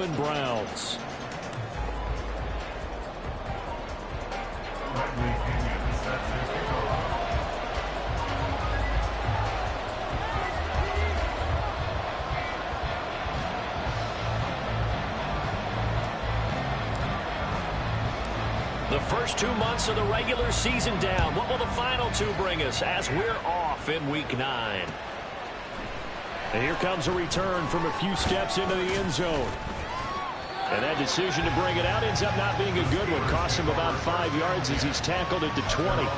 Browns. The first 2 months of the regular season down. What will the final two bring us as we're off in Week 9? And here comes a return from a few steps into the end zone. And that decision to bring it out ends up not being a good one. Costs him about 5 yards as he's tackled at the 20.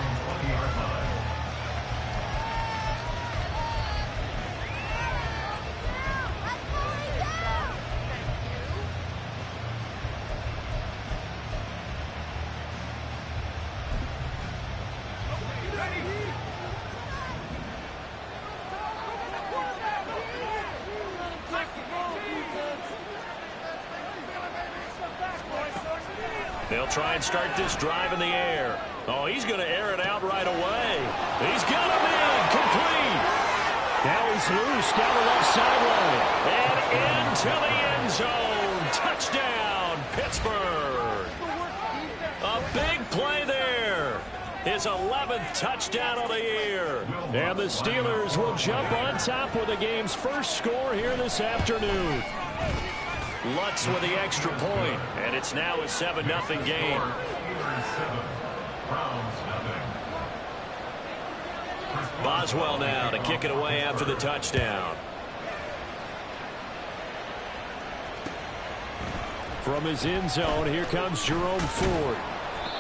They'll try and start this drive in the air. Oh, he's going to air it out right away. He's got him in. Complete. Now he's loose down the left sideline. And into the end zone. Touchdown, Pittsburgh. A big play there. His 11th touchdown of the year. And the Steelers will jump on top with the game's first score here this afternoon. Lutz with the extra point, and it's now a 7-0 game. Boswell now to kick it away after the touchdown. From his end zone, here comes Jerome Ford.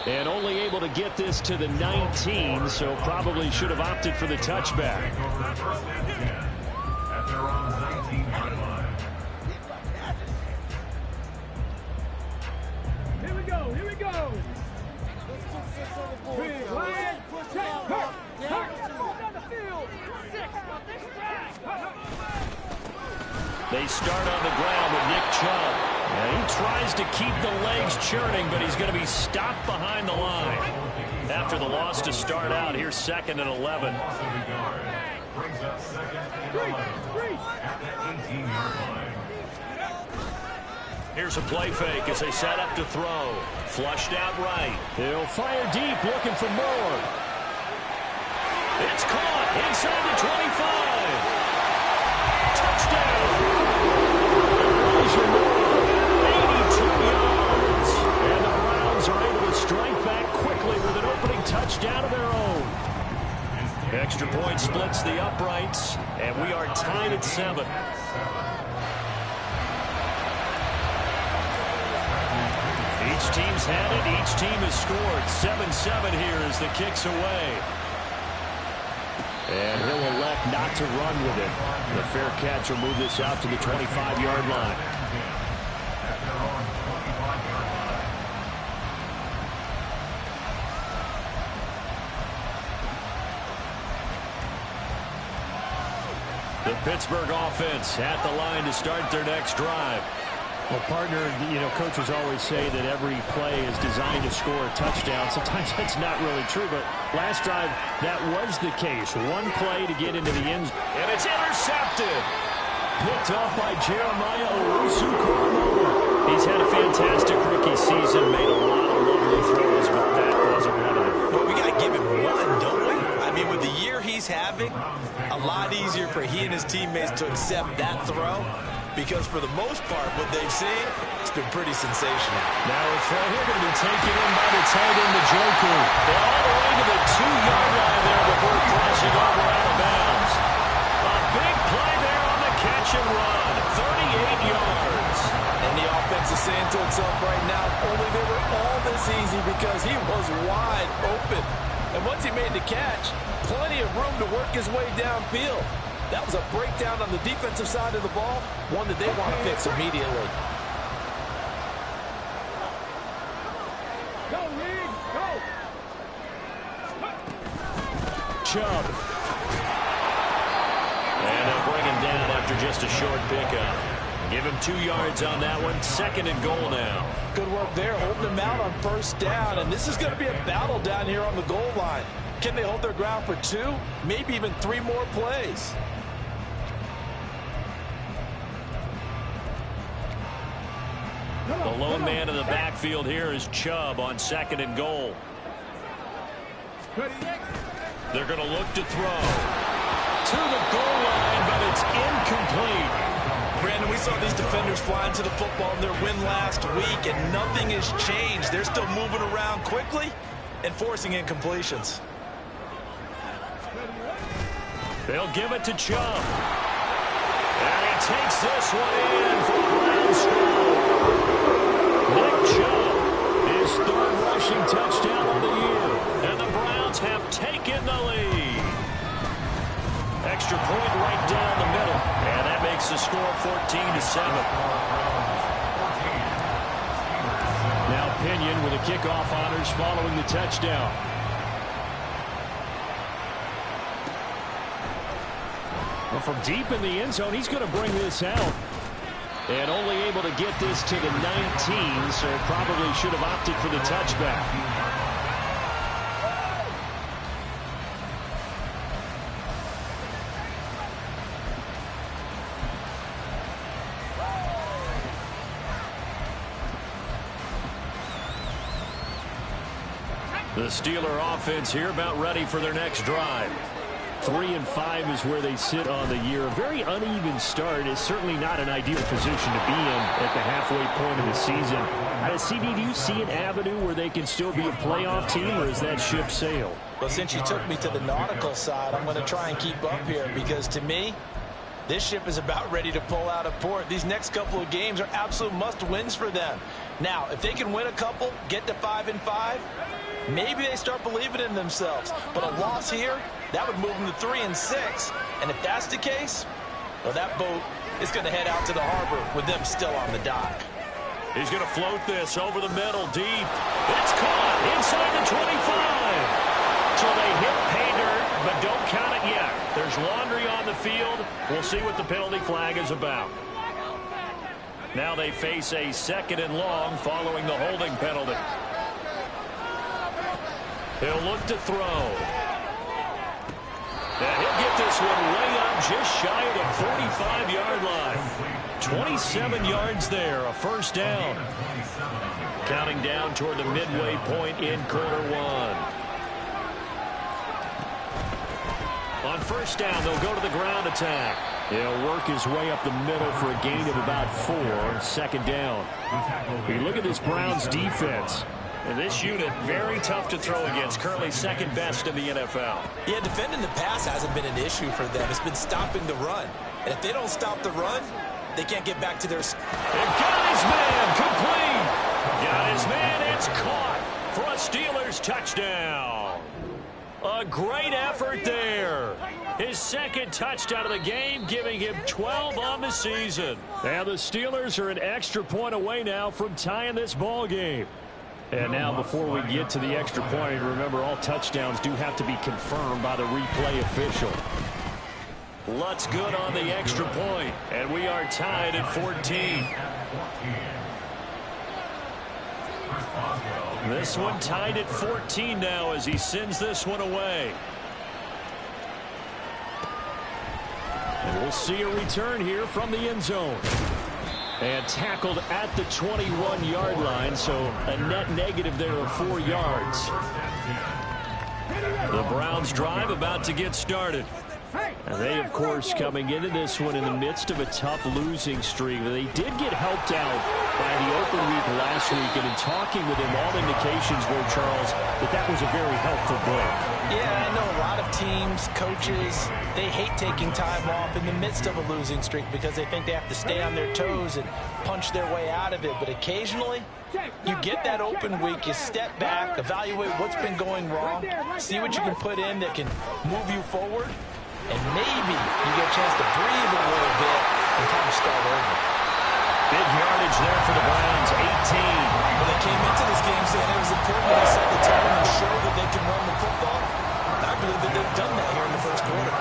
And only able to get this to the 19, so probably should have opted for the touchback. Here we go. They start on the ground with Nick Chubb. And he tries to keep the legs churning, but he's going to be stopped behind the line. After the loss to start out, here's 2nd and 11. Brings up 2nd and 11 at the 18-yard line. Here's a play fake as they set up to throw. Flushed out right. He'll fire deep, looking for more. It's caught inside the 25. Touchdown. Elijah Moore, 82 yards. And the Browns are able to strike back quickly with an opening touchdown of their own. Extra point splits the uprights, and we are tied at 7. Each team's had it. Each team has scored. 7-7 here as the kick's away. And he'll elect not to run with it. The fair catch will move this out to the 25-yard line. The Pittsburgh offense at the line to start their next drive. Well, partner, coaches always say that every play is designed to score a touchdown. Sometimes that's not really true, but last drive, that was the case. One play to get into the end zone. And it's intercepted. Picked off by Jeremiah Owusu-Koramoah. He's had a fantastic rookie season, made a lot of lovely throws, but that wasn't one of them. Well, we got to give him one, don't we? I mean, with the year he's having, a lot easier for he and his teammates to accept that throw. Because for the most part, what they've seen, it's been pretty sensational. Now a throw here going to be taken in by the tight end, Njoku. They're all the way to the 2-yard line there before crossing over out of bounds. A big play there on the catch and run. 38 yards. And the offense is saying to itself right now, only they were all this easy because he was wide open. And once he made the catch, plenty of room to work his way downfield. That was a breakdown on the defensive side of the ball, one that they want to fix immediately. Go, Reed, go! Chubb. And they'll bring him down after just a short pickup. Give him 2 yards on that one. 2nd and goal now. Good work there, holding him out on first down. And this is going to be a battle down here on the goal line. Can they hold their ground for 2, maybe even 3 more plays? The lone man in the backfield here is Chubb on 2nd and goal. They're going to look to throw to the goal line, but it's incomplete. Brandon, we saw these defenders fly into the football in their win last week, and nothing has changed. They're still moving around quickly and forcing incompletions. They'll give it to Chubb. And he takes this one in for a ground score. Nick Chubb, his 3rd rushing touchdown on the year. And the Browns have taken the lead. Extra point right down the middle. And that makes the score 14-7. Now Pinion with the kickoff honors following the touchdown. Well, from deep in the end zone, he's going to bring this out. And only able to get this to the 19, so probably should have opted for the touchback. The Steeler offense here about ready for their next drive. 3-5 is where they sit on the year. A very uneven start is certainly not an ideal position to be in at the halfway point of the season. CD, do you see an avenue where they can still be a playoff team, or is that ship sailed? Well, since you took me to the nautical side, I'm going to try and keep up here, because to me, this ship is about ready to pull out of port. These next couple of games are absolute must-wins for them. Now, if they can win a couple, get to 5-5, maybe they start believing in themselves. But a loss here, that would move them to 3-6. And if that's the case, well, that boat is going to head out to the harbor with them still on the dock. He's going to float this over the middle, deep. It's caught inside the 25. So they hit pay dirt, but don't count it yet. There's laundry on the field. We'll see what the penalty flag is about. Now they face a 2nd and long following the holding penalty. He'll look to throw. And he'll get this one way up just shy of the 45-yard line. 27 yards there, a 1st down. Counting down toward the midway point in quarter 1. On 1st down, they'll go to the ground attack. He'll work his way up the middle for a gain of about 4 on 2nd down. You look at this Browns defense. And this unit, very tough to throw against. Currently 2nd best in the NFL. Yeah, defending the pass hasn't been an issue for them. It's been stopping the run. And if they don't stop the run, they can't get back to their... And got his man, complete. Got his man, it's caught for a Steelers touchdown. A great effort there. His 2nd touchdown of the game, giving him 12 on the season. And the Steelers are an extra point away now from tying this ball game. And now before we get to the extra point, remember all touchdowns do have to be confirmed by the replay official. Lutz good on the extra point, and we are tied at 14. This one tied at 14 now as he sends this one away. And we'll see a return here from the end zone. And tackled at the 21-yard line, so a net negative there of 4 yards. The Browns drive about to get started. And they, of course, coming into this one in the midst of a tough losing streak. They did get helped out by the open week last week, and in talking with him, all indications were, Charles, that was a very helpful break. Yeah, I know a lot of teams, coaches, they hate taking time off in the midst of a losing streak because they think they have to stay on their toes and punch their way out of it. But occasionally, you get that open week, you step back, evaluate what's been going wrong, see what you can put in that can move you forward, and maybe you get a chance to breathe a little bit and kind of start over. Big yardage there for the Browns, 18. When they came into this game saying it was important to set the tone and show that they can run the football, I believe that they've done that here in the first quarter.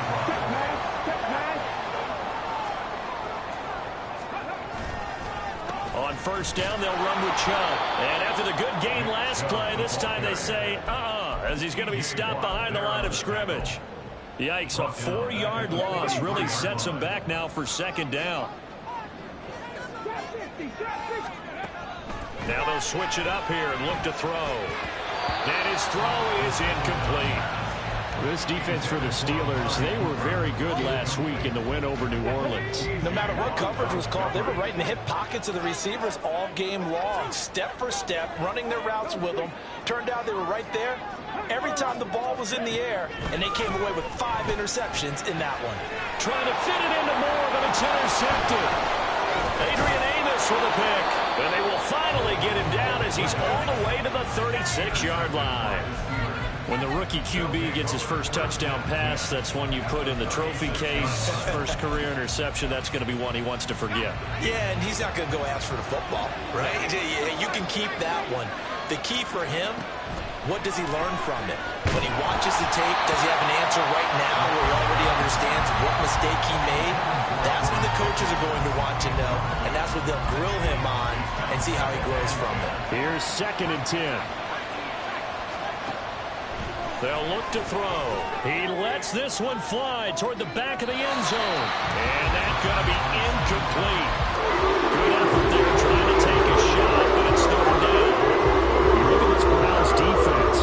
On 1st down, they'll run with Chubb. And after the good gain last play, this time they say, as he's going to be stopped behind the line of scrimmage. Yikes, a 4-yard loss really sets him back now for 2nd down. Now they'll switch it up here and look to throw. And his throw is incomplete. This defense for the Steelers, they were very good last week in the win over New Orleans. No matter what coverage was called, they were right in the hip pockets of the receivers all game long, step for step, running their routes with them. Turned out they were right there every time the ball was in the air, and they came away with 5 interceptions in that one. Trying to fit it into Moore, but it's intercepted. Adrian Amos with a pick, and they will finally get him down as he's all the way to the 36-yard line. When the rookie QB gets his first touchdown pass, that's one you put in the trophy case. First career interception, that's going to be one he wants to forget. Yeah, and he's not going to go ask for the football, right? You can keep that one. The key for him, what does he learn from it? When he watches the tape, does he have an answer right now where he already understands what mistake he made? That's what the coaches are going to want to know, and that's what they'll grill him on and see how he grows from it. Here's 2nd and 10. They'll look to throw. He lets this one fly toward the back of the end zone. And that's going to be incomplete. Good effort there trying to take a shot, but it's third down. Look at this Browns defense.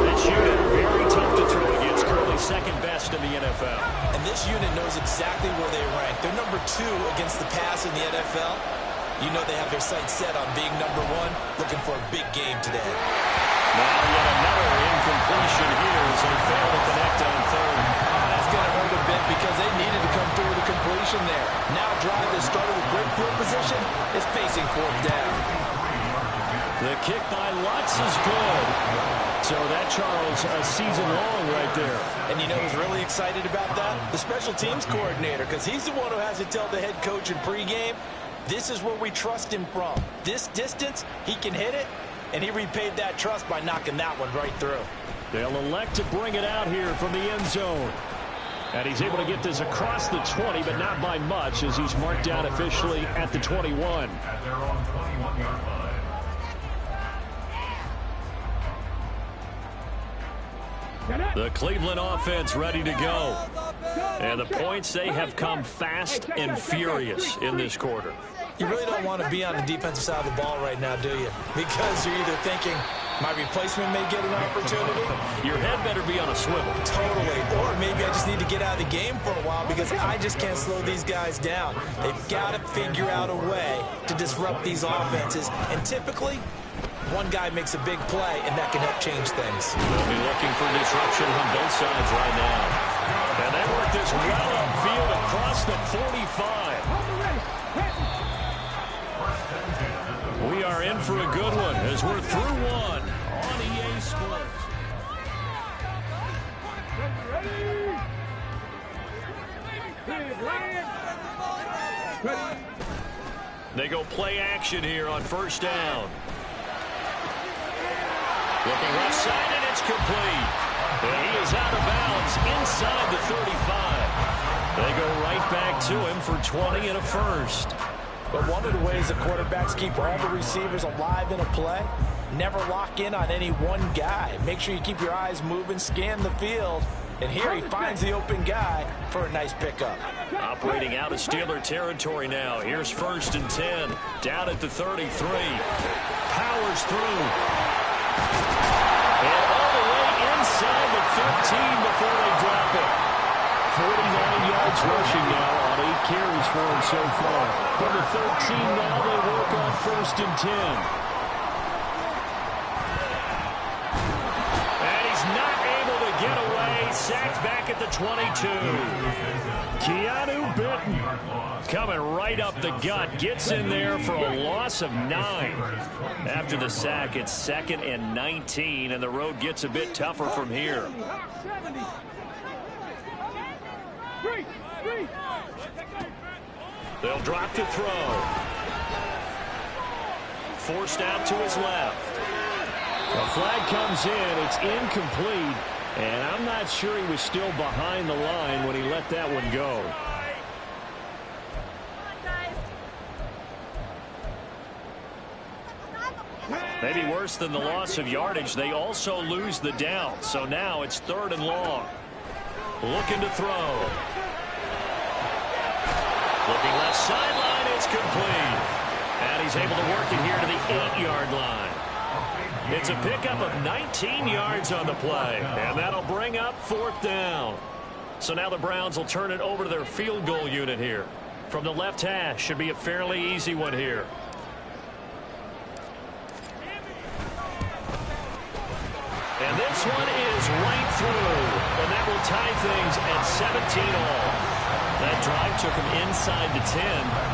This unit, very tough to throw against, currently 2nd best in the NFL. And this unit knows exactly where they rank. They're number 2 against the pass in the NFL. You know they have their sights set on being number 1, looking for a big game today. Now yet another incompletion here as they fail to connect on 3rd. That's going to hurt a bit because they needed to come through with a completion there. Now drive that started with great field position is facing 4th down. The kick by Lutz is good. So that, Charles, a season long right there. And you know who's really excited about that? The special teams coordinator, because he's the one who has to tell the head coach in pregame, this is where we trust him from. This distance, he can hit it. And he repaid that trust by knocking that one right through. They'll elect to bring it out here from the end zone. And he's able to get this across the 20, but not by much, as he's marked down officially at the 21. At their own 21-yard line. The Cleveland offense ready to go. And the points, they have come fast and furious in this quarter. You really don't want to be on the defensive side of the ball right now, do you? Because you're either thinking, my replacement may get an opportunity. Your head better be on a swivel. Totally. Or maybe I just need to get out of the game for a while because I just can't slow these guys down. They've got to figure out a way to disrupt these offenses. And typically, one guy makes a big play, and that can help change things. They'll be looking for disruption on both sides right now. And they work this well upfield across the 45. We are in for a good one as we're through one on EA Sports. They go play action here on 1st down. Looking left side, and it's complete. And he is out of bounds inside the 35. They go right back to him for 20 and a first. But one of the ways the quarterbacks keep all the receivers alive in a play, never lock in on any one guy. Make sure you keep your eyes moving, scan the field. And here he finds the open guy for a nice pickup. Operating out of Steeler territory now. Here's 1st and 10. Down at the 33. Powers through. And all the way inside the 15 before they drop it. 49 yards rushing now on 8 carries for him so far. From the 13 now they work on 1st and 10. And he's not able to get away. Sacked back at the 22. Keanu Benton coming right up the gut. Gets in there for a loss of 9. After the sack, it's 2nd and 19, and the road gets a bit tougher from here. They'll drop to throw. Forced out to his left. A flag comes in. It's incomplete. And I'm not sure he was still behind the line when he let that one go. Maybe worse than the loss of yardage, they also lose the down. So now it's 3rd and long. Looking to throw. Looking left sideline, it's complete. And he's able to work it here to the 8-yard line. It's a pickup of 19 yards on the play, and that'll bring up 4th down. So now the Browns will turn it over to their field goal unit here. From the left hash, should be a fairly easy one here. And this one is right through, and that will tie things at 17-all. That drive took him inside the 10.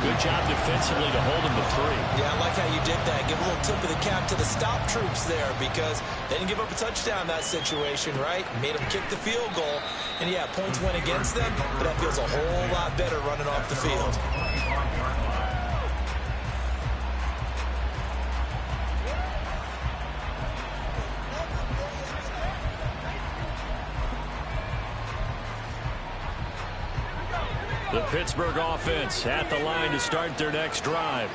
Good job defensively to hold him to 3. Yeah, I like how you did that. Give a little tip of the cap to the stop troops there because they didn't give up a touchdown in that situation, right? Made them kick the field goal. And, yeah, points went against them, but that feels a whole lot better running off the field. The Pittsburgh offense at the line to start their next drive.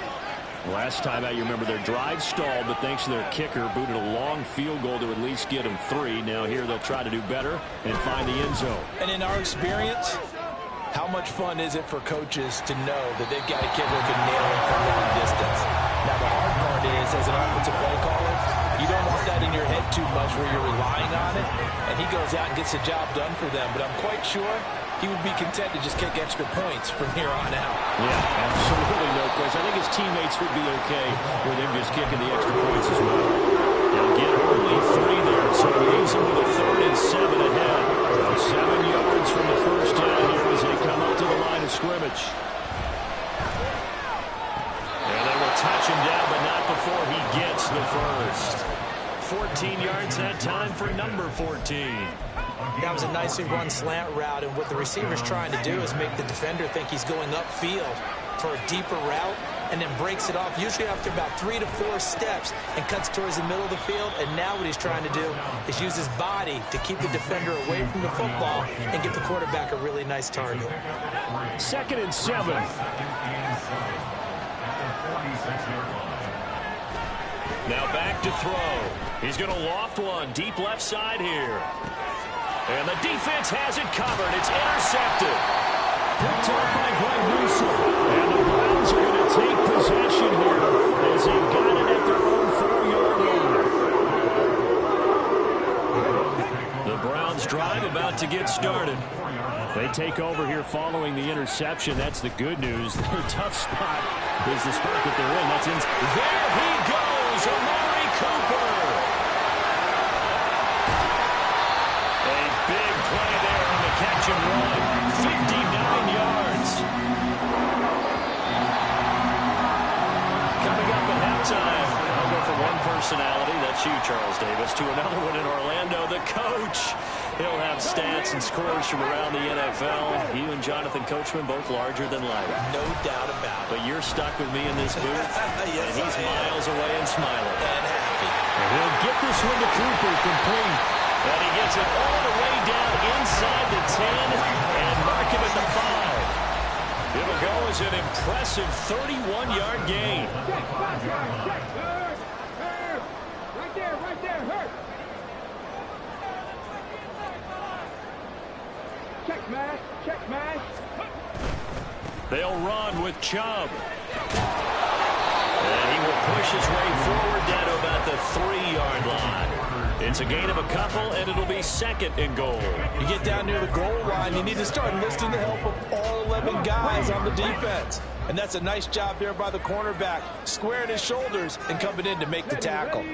Last time out, you remember their drive stalled, but thanks to their kicker, booted a long field goal to at least get them 3. Now here they'll try to do better and find the end zone. And in our experience, how much fun is it for coaches to know that they've got a kicker who can nail it from long distance? Now the hard part is, as an offensive play caller, you don't want that in your head too much where you're relying on it, and he goes out and gets the job done for them. But I'm quite sure he would be content to just kick extra points from here on out. Yeah, absolutely no question. I think his teammates would be okay with him just kicking the extra points as well. They'll get only 3 there, so it leaves him with a 3rd and 7 ahead. 7 yards from the first down here as they come up to the line of scrimmage. And they will touch him down, but not before he gets the first. 14 yards that time for number 14. That was a nicely run slant route, and what the receiver's trying to do is make the defender think he's going upfield for a deeper route and then breaks it off, usually after about 3 to 4 steps, and cuts towards the middle of the field. And now what he's trying to do is use his body to keep the defender away from the football and give the quarterback a really nice target. 2nd and 7. Now back to throw. He's going to loft one deep left side here. And the defense has it covered. It's intercepted. Picked up by Greg Newsom. And the Browns are going to take possession here as they've got it at their own 4-yard line. The Browns drive about to get started. They take over here following the interception. That's the good news. Their tough spot is the spot that they're in. That's in. There he goes, Amari Cooper. A big play there on the catch and run. 59 yards. Coming up at halftime, I'll go from one personality, that's you, Charles Davis, to another one in Orlando, the coach. He'll have stats and scores from around the NFL. You and Jonathan Coachman both larger than life. No doubt about it. But you're stuck with me in this booth, Yes, and he's miles away and smiling. And happy. And he'll get this one to Cooper complete. And he gets it all the way down inside the 10 and mark him at the 5. It'll go as an impressive 31-yard gain. Right there, hurt. Check mash. They'll run with Chubb. And he will push his way forward down to about the 3-yard line. It's a gain of a couple, and it'll be 2nd and goal. You get down near the goal line, you need to start enlisting the help of all 11 guys on the defense. And that's a nice job there by the cornerback, squaring his shoulders and coming in to make the tackle.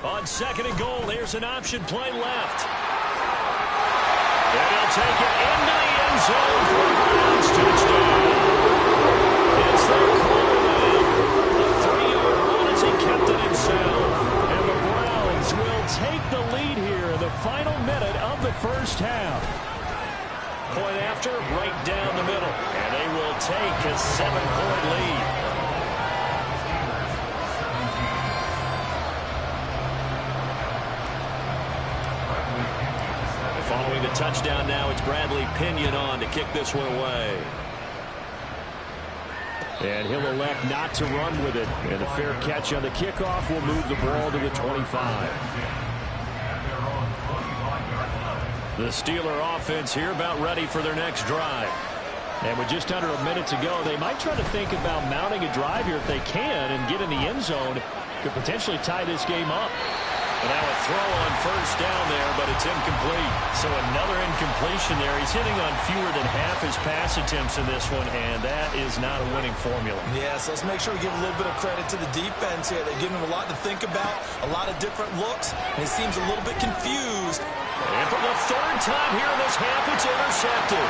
On 2nd and goal, here's an option play left. And he'll take it into the end zone for a Browns touchdown. It's their quarterback. A 3-yard run as he kept it himself. And the Browns will take the lead here in the final minute of the first half. Point after, right down the middle. And they will take a 7-point lead. Following the touchdown now, it's Bradley Pinion on to kick this one away. And he'll elect not to run with it. And a fair catch on the kickoff will move the ball to the 25. The Steeler offense here about ready for their next drive. And with just under a minute to go, they might try to think about mounting a drive here if they can and get in the end zone. Could potentially tie this game up. And now a throw on first down there, but it's incomplete. So another incompletion there. He's hitting on fewer than half his pass attempts in this one, and that is not a winning formula. Yes, let's make sure we give a little bit of credit to the defense here. They're giving him a lot to think about, a lot of different looks, and he seems a little bit confused. And for the third time here in this half, it's intercepted.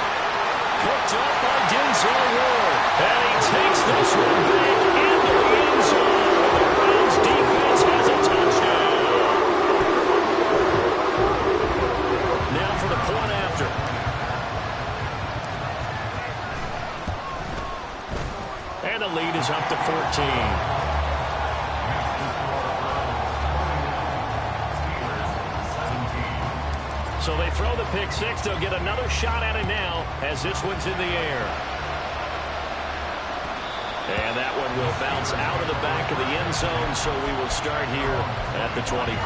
Picked up by Denzel Ward. And he takes this one back into the end zone. The Browns defense has a touchdown. Now for the point after. And the lead is up to 14. So they throw the pick six. They'll get another shot at it now as this one's in the air. And that one will bounce out of the back of the end zone, so we will start here at the 25.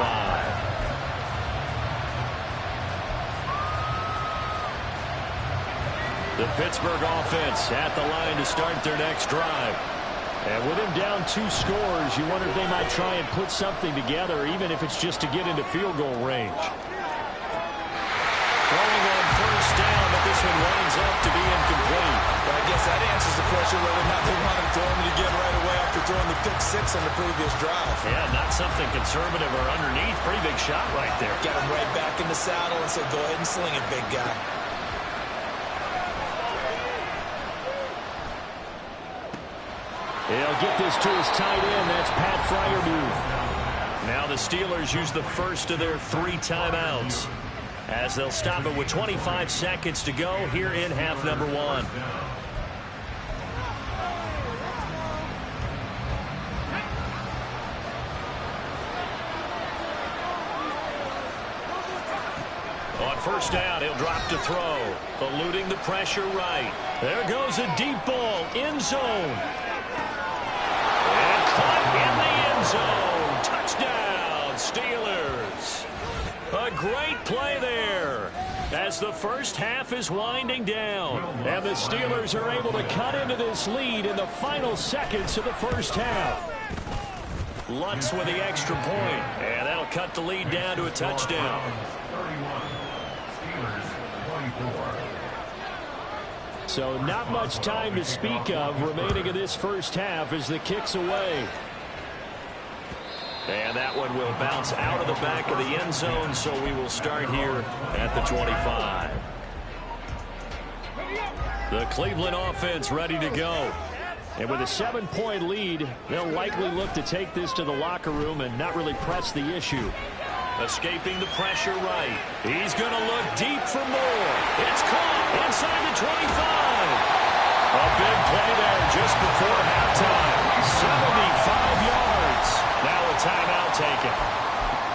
The Pittsburgh offense at the line to start their next drive. And with him down 2 scores, you wonder if they might try and put something together, even if it's just to get into field goal range. Throwing on first down, but this one winds up to be incomplete. Well, I guess that answers the question whether or not they want him throwing it again right away after throwing the pick six on the previous drive. Yeah, not something conservative or underneath. Pretty big shot right there. Got him right back in the saddle and said, go ahead and sling it, big guy. He'll get this to his tight end. That's Pat Freiermuth. Now the Steelers use the first of their 3 timeouts, as they'll stop it with 25 seconds to go here in half number 1. On first down, he'll drop to throw, eluding the pressure right. There goes a deep ball, end zone. And caught in the end zone. Touchdown, Steelers. A great play there as the first half is winding down. And the Steelers are able to cut into this lead in the final seconds of the first half. Lutz with the extra point, and that'll cut the lead down to a touchdown. 31. Steelers 24. So not much time to speak of remaining in this first half as the kick's away. And that one will bounce out of the back of the end zone, so we will start here at the 25. The Cleveland offense ready to go. And with a 7-point lead, they'll likely look to take this to the locker room and not really press the issue. Escaping the pressure right. He's going to look deep for more. It's caught inside the 25. A big play there just before halftime. 75 yards. Now a timeout taken.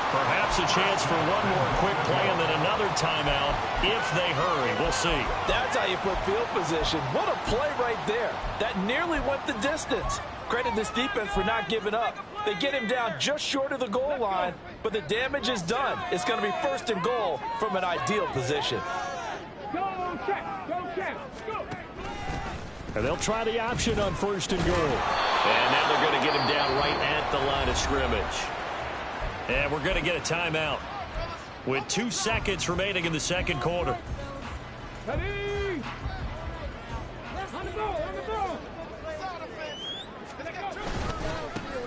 Perhaps a chance for one more quick play and then another timeout if they hurry. We'll see. That's how you put field position. What a play right there. That nearly went the distance. Credit this defense for not giving up. They get him down just short of the goal line, but the damage is done. It's going to be first and goal from an ideal position. Go check, go check, go. And they'll try the option on first and goal. And now they're going to get him down right at the line of scrimmage. And we're going to get a timeout with 2 seconds remaining in the second quarter. Ready? On the ball, on the ball.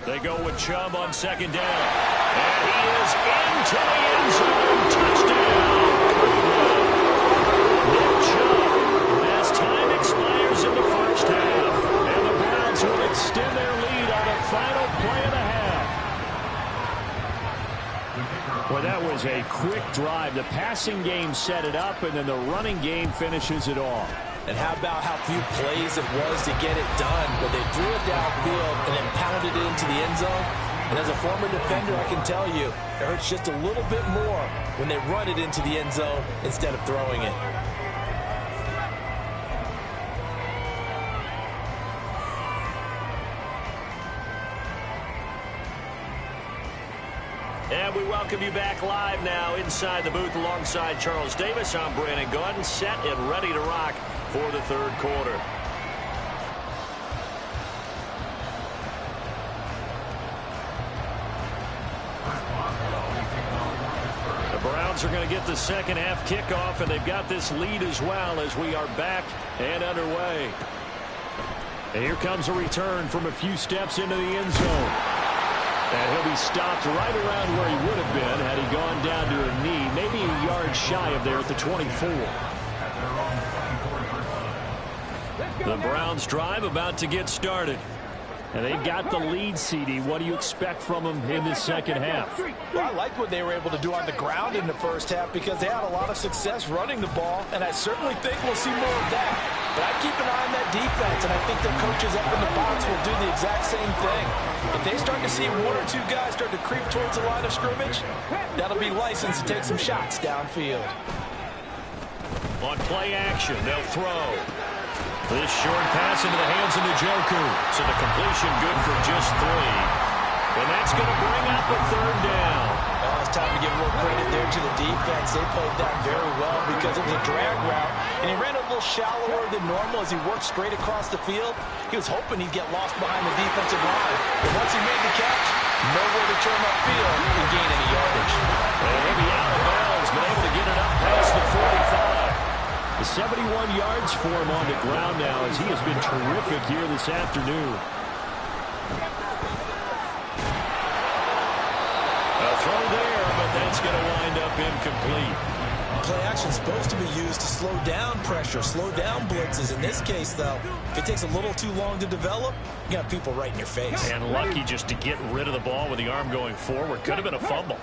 They go with Chubb on second down. And he is into the end zone. Touchdown. Nick Chubb, as time expires in the first half. And the Browns will extend their lead on the final play of the half. Well, that was a quick drive. The passing game set it up, and then the running game finishes it off. And how about how few plays it was to get it done, but they threw it downfield and then pounded it into the end zone. And as a former defender, I can tell you, it hurts just a little bit more when they run it into the end zone instead of throwing it. And we welcome you back live now inside the booth alongside Charles Davis. I'm Brandon Gordon, set and ready to rock for the third quarter. The Browns are going to get the second half kickoff, and they've got this lead as well as we are back and underway. And here comes a return from a few steps into the end zone. And he'll be stopped right around where he would have been had he gone down to a knee, maybe a yard shy of there at the 24. The Browns drive about to get started. And they've got the lead, CD. What do you expect from them in this second half? Well, I like what they were able to do on the ground in the first half because they had a lot of success running the ball, and I certainly think we'll see more of that. But I keep an eye on that defense, and I think the coaches up in the box will do the exact same thing. If they start to see one or two guys start to creep towards the line of scrimmage, that'll be license to take some shots downfield. On play action, they'll throw. This short pass into the hands of Njoku. So the completion good for just 3. And that's going to bring up a third down. Well, it's time to give a little credit there to the defense. They played that very well because it was a drag route. And he ran a little shallower than normal as he worked straight across the field. He was hoping he'd get lost behind the defensive line. But once he made the catch, nowhere to turn upfield and gain any yardage. And he'll be out of bounds, but able to get it up past the 45. The 71 yards for him on the ground now as he has been terrific here this afternoon. A throw there, but that's going to wind up incomplete. Play action is supposed to be used to slow down pressure, slow down blitzes. In this case, though, if it takes a little too long to develop, you got people right in your face. And lucky just to get rid of the ball with the arm going forward. Could have been a fumble.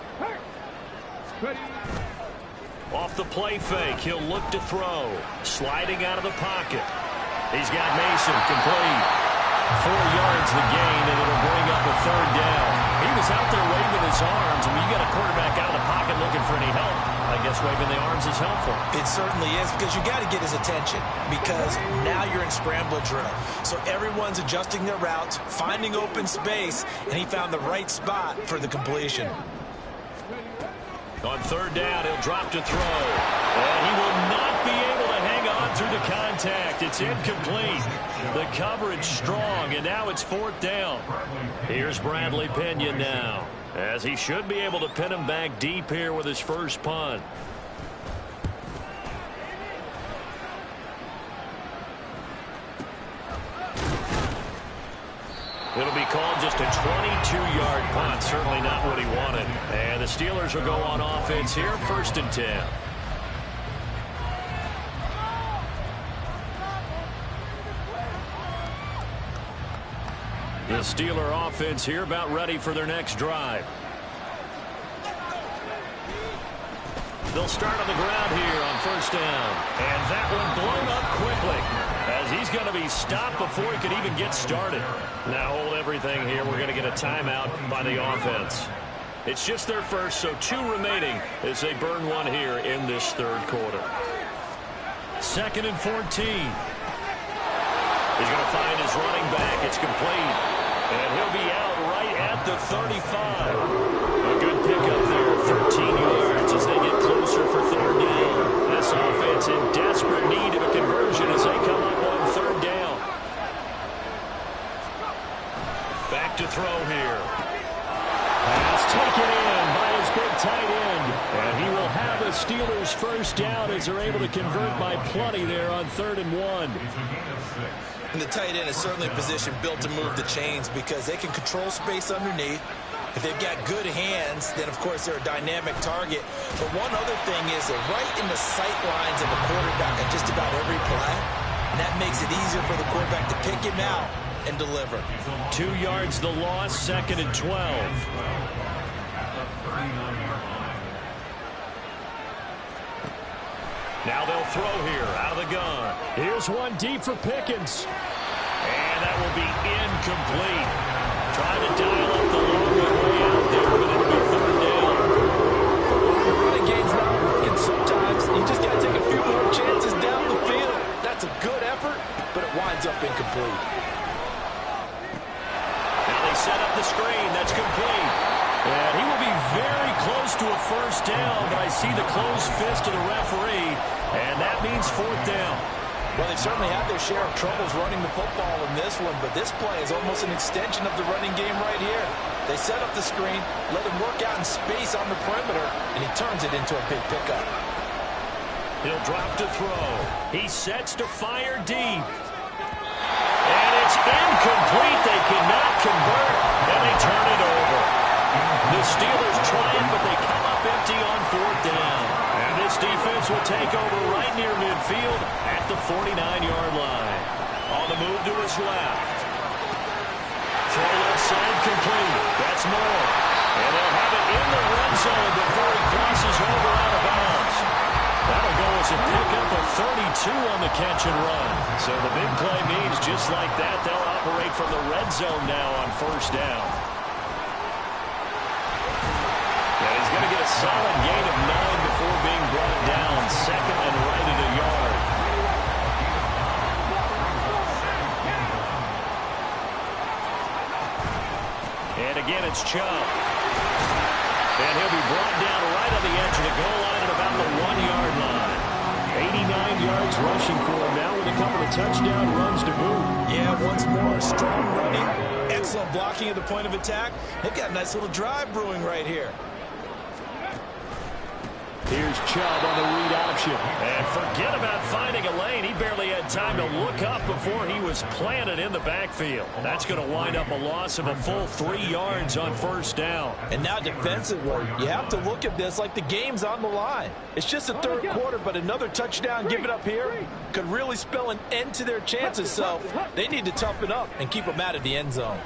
Off the play fake, he'll look to throw. Sliding out of the pocket. He's got Mason complete. 4 yards the gain, and it'll bring up a third down. He was out there waving his arms, and when you got a quarterback out of the pocket looking for any help, I guess waving the arms is helpful. It certainly is, because you got to get his attention, because now you're in scramble drill. So everyone's adjusting their routes, finding open space, and he found the right spot for the completion. On third down, he'll drop to throw. And he will not be able to hang on through the contact. It's incomplete. The coverage strong, and now it's 4th down. Here's Bradley Pinion now, as he should be able to pin him back deep here with his first punt. It'll be called just a 22-yard punt. Certainly not what he wanted. And the Steelers will go on offense here, 1st and 10. The Steeler offense here about ready for their next drive. They'll start on the ground here on 1st down. And that one blown up quickly, as he's going to be stopped before he could even get started. Now hold everything here. We're going to get a timeout by the offense. It's just their first, so 2 remaining as they burn one here in this third quarter. 2nd and 14. He's going to find his running back. It's complete. And he'll be out right at the 35. A good pickup there, 13 yards as they get closer for 3rd down. This offense in desperate need of a conversion as they come up on 3rd down. Back to throw here. Pass taken in by his big tight end. And he will have a Steelers 1st down as they're able to convert by plenty there on 3rd and 1. And the tight end is certainly a position built to move the chains because they can control space underneath. If they've got good hands, then, of course, they're a dynamic target. But one other thing is they're right in the sight lines of a quarterback at just about every play. And that makes it easier for the quarterback to pick him out and deliver. 2 yards the loss, 2nd and 12. Now they'll throw here out of the gun. Here's one deep for Pickens. And that will be incomplete. Trying to dial up the long way out there, but it'll be 3rd down. The running game's not working sometimes. You just got to take a few more chances down the field. That's a good effort, but it winds up incomplete. Now they set up the screen. That's complete. And he will be very close to a 1st down, but I see the closed fist of the referee, and that means 4th down. Well, they've certainly had their share of troubles running the football in this one, but this play is almost an extension of the running game right here. They set up the screen, let him work out in space on the perimeter, and he turns it into a big pickup. He'll drop to throw. He sets to fire deep. And it's incomplete. They cannot convert, and they turn it over. The Steelers triumph, but they come up empty on fourth down. And this defense will take over right near midfield at the 49-yard line. On the move to his left. Throw left side complete. That's Moore. And they'll have it in the red zone before he crosses over out of bounds. That'll go as a pickup of 32 on the catch and run. So the big play means just like that, they'll operate from the red zone now on first down. And he's going to get a solid gain of 9 before being brought down. Second and right at a yard. And again, it's Chubb. And he'll be brought down right on the edge of the goal line at about the 1-yard line. 89 yards rushing for him now with a couple of touchdown runs to boot. Yeah, once more, strong running, excellent blocking at the point of attack. They've got a nice little drive brewing right here. Here's Chubb on the read option. And forget about finding a lane. He barely had time to look up before he was planted in the backfield. That's going to wind up a loss of a full 3 yards on first down. And now defensively, you have to look at this like the game's on the line. It's just the third quarter, but another touchdown given up here could really spell an end to their chances. So they need to toughen up and keep them out of the end zone.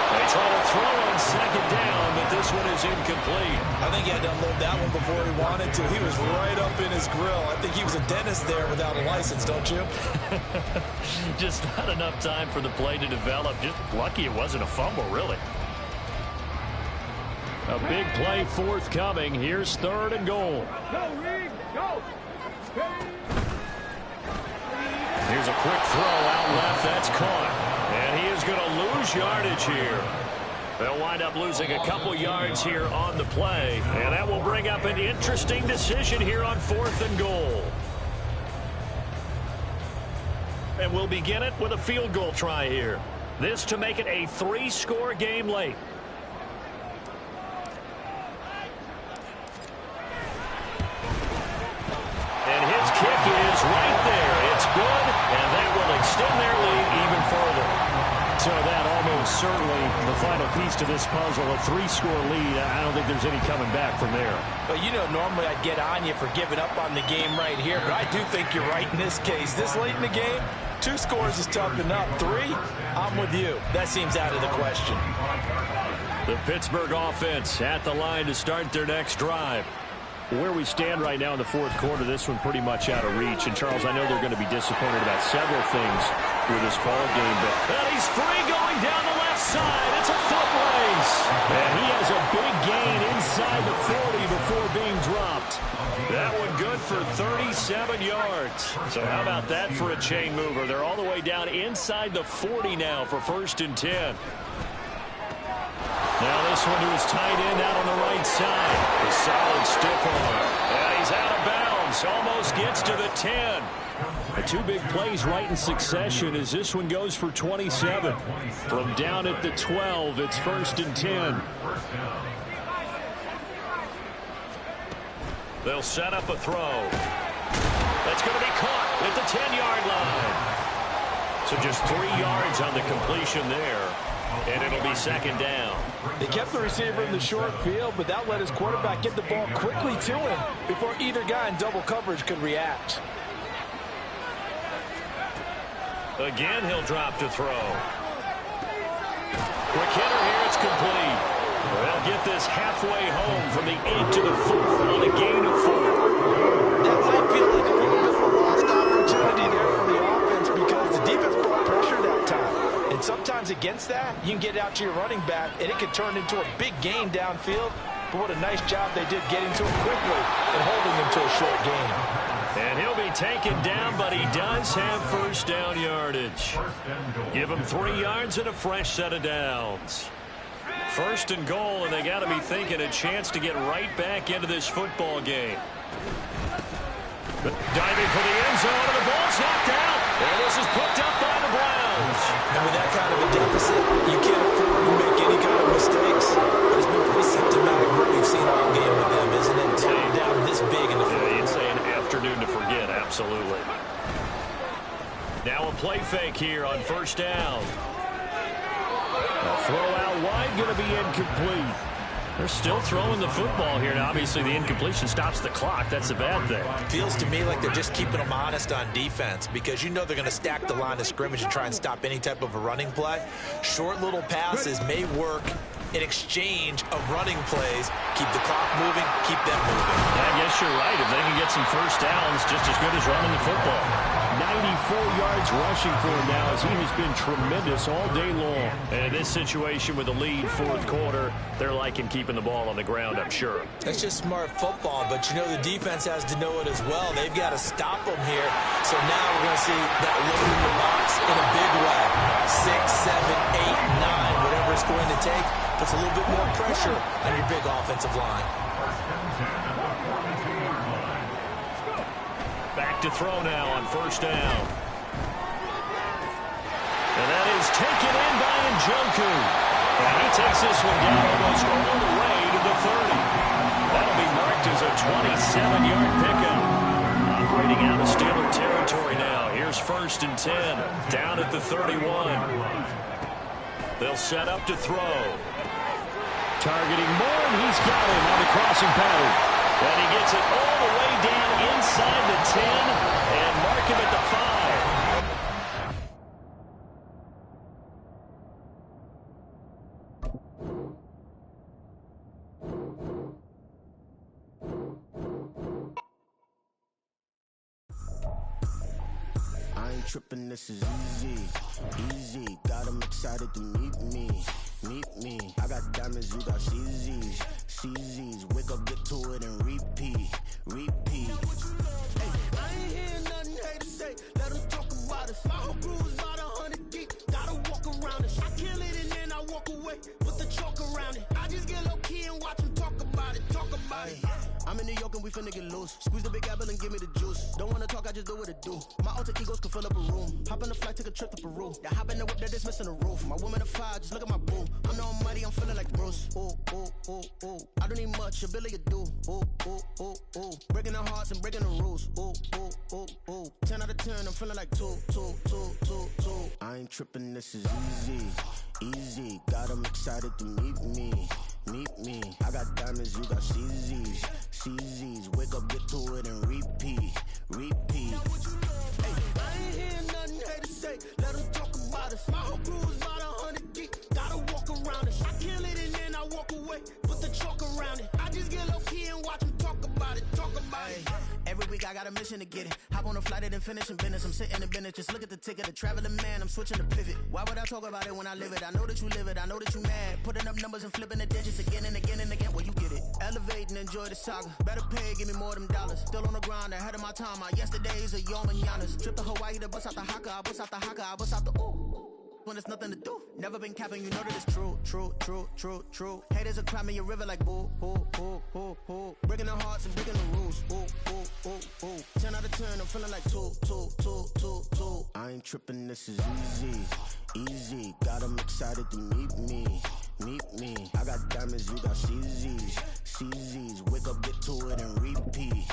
They try to throw on second down, but this one is incomplete. I think he had to unload that one before he wanted to. He was right up in his grill. I think he was a dentist there without a license, don't you? Just not enough time for the play to develop. Just lucky it wasn't a fumble, really. A big play forthcoming. Here's third and goal. Go, Reed, go. Here's a quick throw out left. That's caught. And he is going to lose yardage here. They'll wind up losing a couple yards here on the play. And that will bring up an interesting decision here on fourth and goal. And we'll begin it with a field goal try here. This to make it a 3-score game late. And his kick is right there. It's good, and that will extend their lead even further. So that almost certainly the final piece to this puzzle, a 3-score lead. I don't think there's any coming back from there. But you know, normally I'd get on you for giving up on the game right here, but I do think you're right in this case. This late in the game, 2 scores is tough enough. 3, I'm with you. That seems out of the question. The Pittsburgh offense at the line to start their next drive. Where we stand right now in the fourth quarter, this one pretty much out of reach. And, Charles, I know they're going to be disappointed about several things with this ball game. But he's free going down the left side. It's a foot race. And he has a big gain inside the 40 before being dropped. That one good for 37 yards. So how about that for a chain mover? They're all the way down inside the 40 now for first and 10. Now this one to his tight end out on the right side. A solid stiff arm. And he's out of bounds. Almost gets to the 10. The 2 big plays right in succession as this one goes for 27. From down at the 12, it's first and 10. They'll set up a throw. That's going to be caught at the 10-yard line. So just 3 yards on the completion there. And it'll be second down. They kept the receiver in the short field, but that let his quarterback get the ball quickly to him before either guy in double coverage could react. Again, he'll drop to throw. Quick hitter here, it's complete. They'll get this halfway home from the 8 to the 4 on a gain of 4. That might feel like a little bit of a lost opportunity there for the offense because the defense brought pressure that time. And sometimes against that, you can get out to your running back, and it can turn into a big gain downfield. But what a nice job they did getting to him quickly and holding him to a short gain. And he'll be taken down, but he does have first down yardage. Give him 3 yards and a fresh set of downs. First and goal, and they got to be thinking a chance to get right back into this football game. Diving for the end zone, and the ball's knocked out. And this is picked up by the Browns. And with that kind of a deficit, you can't afford to make any kind of mistakes. But it's been pretty symptomatic what we've seen all game with them, isn't it? Down this big in the fourth. You'd say an afternoon to forget, absolutely. Now a play fake here on first down. A throw out wide, going to be incomplete. They're still throwing the football here. Now, obviously, the incompletion stops the clock. That's a bad thing. Feels to me like they're just keeping them honest on defense because you know they're going to stack the line of scrimmage and try and stop any type of a running play. Short little passes may work in exchange of running plays. Keep the clock moving, keep them moving. I guess you're right. If they can get some first downs, just as good as running the football. 94 yards rushing for him now as he has been tremendous all day long. And in this situation with the lead fourth quarter, they're liking keeping the ball on the ground, I'm sure. That's just smart football, but you know the defense has to know it as well. They've got to stop them here. So now we're going to see that load in the box in a big way. 6, 7, 8, 9, whatever it's going to take, puts a little bit more pressure on your big offensive line. Back to throw now on first down. And that is taken in by Njoku. And he takes this one down almost all the way to the 30. That'll be marked as a 27-yard pickup. Operating out of Steeler territory now. Here's first and 10. Down at the 31. They'll set up to throw. Targeting Moore, and he's got him on the crossing pattern. And he gets it all the way down inside the 10 and mark him at the 5. I ain't tripping, this is easy, got them excited to meet me, I got diamonds, you got CZs, wake up, get to it and repeat, hey, I ain't hearing nothing hate to say, let them talk about us, my whole crew is about 100 deep, gotta walk around it, I kill it and then I walk away, with the chalk around it, I just get low key and watch them talk about it, I'm in New York and we finna get loose. Squeeze the big apple and give me the juice. Don't wanna talk, I just do what it do. My alter egos can fill up a room. Hop on the flight, take a trip to Peru. That hop in the whip that is missing the roof. My woman a fire, just look at my boo. I'm no money, I'm feeling like Bruce. Ooh. I don't need much, ability to do. Ooh. Breaking the hearts and breaking the rules. Ooh. 10 out of 10, I'm feeling like 2. I ain't tripping, this is easy. Got them excited to meet me. I got diamonds, you got CZs, wake up, get to it and repeat. Hey, I ain't hearing nothing hate to say, let them talk about us. My whole crew is about 100 deep, gotta walk around it. I kill it and then I walk away, put the chalk around it. I just get low key and watch them talk about it. Every week I got a mission to get it. Hop on a flight and finish in business. I'm sitting in business, just look at the ticket. A traveling man, I'm switching to pivot. Why would I talk about it when I live it? I know that you live it, I know that you mad. Putting up numbers and flipping the digits again and again and again. Well, you get it. Elevate and enjoy the saga. Better pay, give me more them dollars. Still on the grind, ahead of my time. My yesterdays are your mananas. Trip to Hawaii to bust out the haka. I bust out the haka, I bust out the ooh. When there's nothing to do. Never been capping, you know that it's true. Haters are climbing your river like boo. Breaking the hearts and breaking the rules. Ooh. 10 out of 10, I'm feeling like 2. I ain't tripping, this is easy. Got them excited to meet me. I got diamonds, you got CZs, wake up, get to it and repeat.